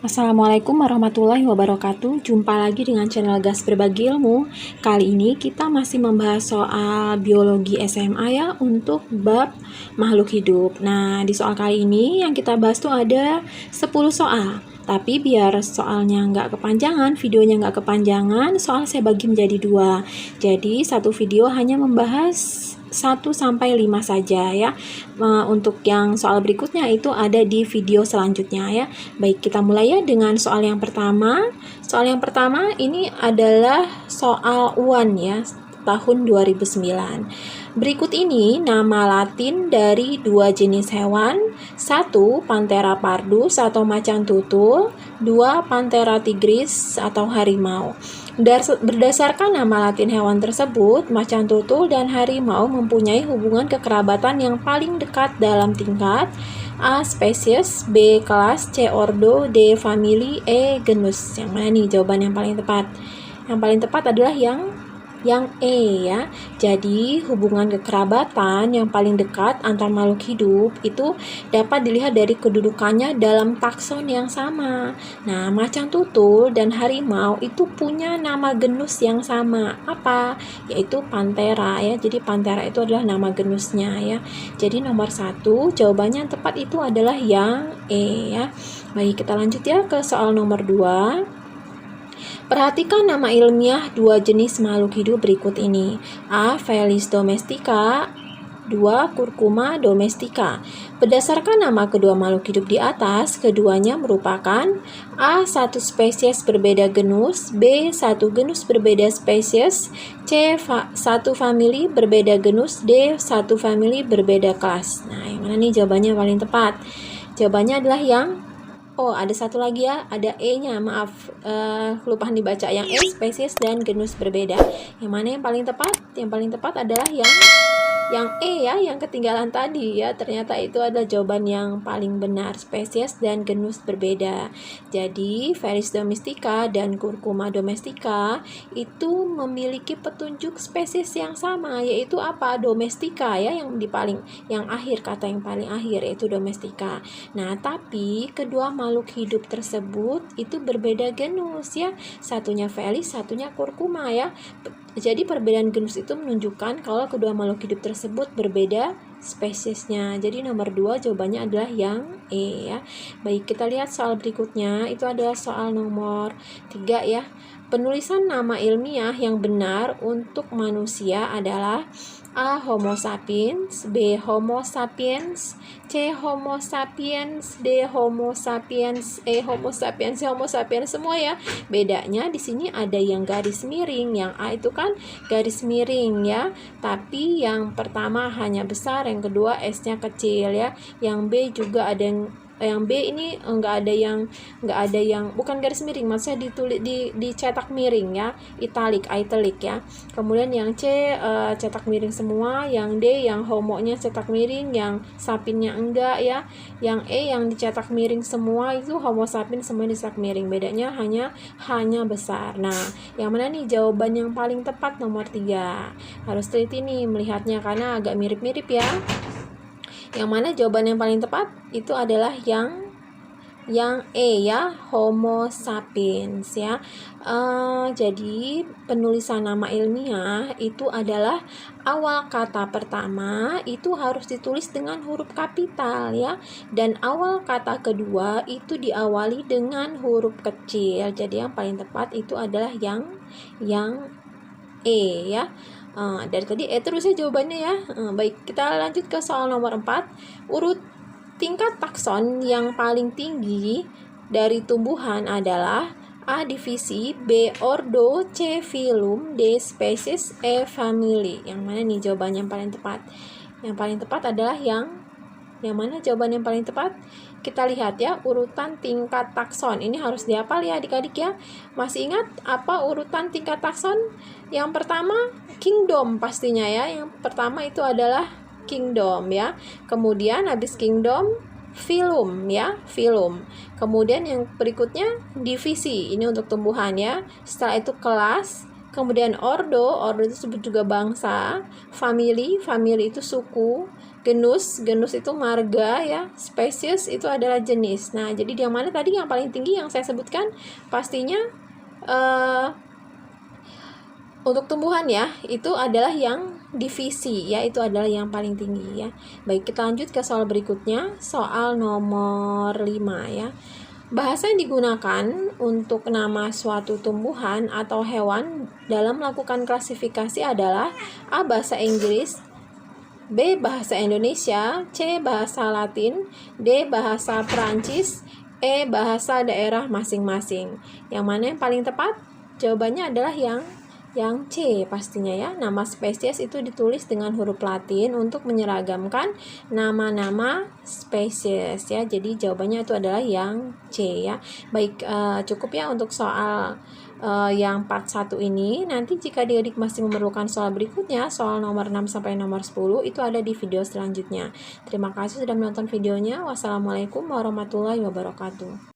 Assalamualaikum warahmatullahi wabarakatuh. Jumpa lagi dengan channel Gas Berbagi Ilmu. Kali ini kita masih membahas soal biologi SMA ya, untuk bab makhluk hidup. Nah, di soal kali ini yang kita bahas tuh ada 10 soal. Tapi biar soalnya nggak kepanjangan, videonya nggak kepanjangan, soal saya bagi menjadi 2. Jadi satu video hanya membahas 1-5 saja ya. Untuk yang soal berikutnya itu ada di video selanjutnya ya. Baik, kita mulai ya dengan soal yang pertama. Soal yang pertama ini adalah soal UAN ya, tahun 2009. Berikut ini nama Latin dari 2 jenis hewan. 1. Panthera pardus atau macan tutul. 2. Panthera tigris atau harimau. Berdasarkan nama Latin hewan tersebut, macan tutul dan harimau mempunyai hubungan kekerabatan yang paling dekat dalam tingkat A. Spesies, B. Kelas, C. Ordo, D. Famili, E. Genus. Yang mana nih jawaban yang paling tepat? Yang paling tepat adalah yang E ya. Jadi hubungan kekerabatan yang paling dekat antar makhluk hidup itu dapat dilihat dari kedudukannya dalam takson yang sama. Nah, macan tutul dan harimau itu punya nama genus yang sama. Apa? Yaitu Panthera ya. Jadi Panthera itu adalah nama genusnya ya. Jadi nomor 1 jawabannya yang tepat itu adalah yang E ya. Baik, kita lanjut ya ke soal nomor 2. Perhatikan nama ilmiah 2 jenis makhluk hidup berikut ini. A. Felis domestica, 2. Curcuma domestica. Berdasarkan nama kedua makhluk hidup di atas, keduanya merupakan A. Satu spesies berbeda genus, B. Satu genus berbeda spesies, C. Satu famili berbeda genus, D. Satu famili berbeda kelas. Nah, yang mana nih jawabannya paling tepat? Jawabannya adalah yang ada satu lagi ya, ada E-nya, maaf, kelupaan dibaca. Yang E, spesies dan genus berbeda. Yang mana yang paling tepat? Yang paling tepat adalah yang E ya, yang ketinggalan tadi ya. Ternyata itu adalah jawaban yang paling benar, spesies dan genus berbeda. Jadi Felis domestica dan Curcuma domestica itu memiliki petunjuk spesies yang sama, yaitu apa? Domestica ya, yang akhir, kata yang paling akhir yaitu domestica. Nah, tapi kedua makhluk hidup tersebut itu berbeda genus ya. Satunya Felis, satunya Curcuma ya. Jadi perbedaan genus itu menunjukkan kalau kedua makhluk hidup tersebut berbeda spesiesnya. Jadi nomor 2 jawabannya adalah yang E ya. Baik, kita lihat soal berikutnya. Itu adalah soal nomor 3 ya. Penulisan nama ilmiah yang benar untuk manusia adalah A. Homo sapiens, B. Homo sapiens, C. Homo sapiens, D. Homo sapiens, E. Homo sapiens, Homo sapiens semua ya. Bedanya di sini ada yang garis miring, yang A itu kan garis miring ya. Tapi yang pertama hanya besar, yang kedua S-nya kecil ya. Yang B juga ada yang B ini enggak ada yang bukan garis miring, maksudnya ditulis dicetak miring ya, italic ya. Kemudian yang C cetak miring semua, yang D yang homonya cetak miring, yang sapinnya enggak ya. Yang E yang dicetak miring semua, itu homo sapien semua dicetak miring. Bedanya hanya besar. Nah, yang mana nih jawaban yang paling tepat? Nomor 3. Harus teliti nih melihatnya karena agak mirip-mirip ya. Yang mana jawaban yang paling tepat? Itu adalah yang E ya, Homo sapiens ya. Jadi penulisan nama ilmiah itu adalah awal kata pertama itu harus ditulis dengan huruf kapital ya, dan awal kata kedua itu diawali dengan huruf kecil. Jadi yang paling tepat itu adalah yang E ya. Dari tadi terus ya jawabannya ya. Baik, kita lanjut ke soal nomor 4. Urut tingkat takson yang paling tinggi dari tumbuhan adalah A. Divisi, B. Ordo, C. Filum, D. Spesies, E. Famili. Yang mana nih jawaban yang paling tepat? Yang paling tepat adalah yang mana jawaban yang paling tepat? Kita lihat ya, urutan tingkat takson. Ini harus dihafal ya adik-adik ya. Masih ingat apa urutan tingkat takson? Yang pertama kingdom pastinya ya. Yang pertama itu adalah kingdom ya. Kemudian habis kingdom filum ya, filum. Kemudian yang berikutnya divisi. Ini untuk tumbuhan ya. Setelah itu kelas. Kemudian ordo itu disebut juga bangsa. Family itu suku. genus itu marga ya, spesies itu adalah jenis. Nah, jadi yang mana tadi yang paling tinggi yang saya sebutkan? Pastinya untuk tumbuhan ya, itu adalah yang divisi ya, itu adalah yang paling tinggi ya. Baik, kita lanjut ke soal berikutnya, soal nomor 5 ya. Bahasa yang digunakan untuk nama suatu tumbuhan atau hewan dalam melakukan klasifikasi adalah A. Bahasa Inggris, B. Bahasa Indonesia, C. Bahasa Latin, D. Bahasa Perancis, E. Bahasa daerah masing-masing. Yang mana yang paling tepat? Jawabannya adalah yang C pastinya ya. Nama spesies itu ditulis dengan huruf Latin untuk menyeragamkan nama-nama spesies ya. Jadi jawabannya itu adalah yang C ya. Baik, cukup ya untuk soal yang part 1 ini. Nanti jika adik-adik masih memerlukan soal berikutnya, soal nomor 6 sampai nomor 10 itu ada di video selanjutnya. Terima kasih sudah menonton videonya. Wassalamualaikum warahmatullahi wabarakatuh.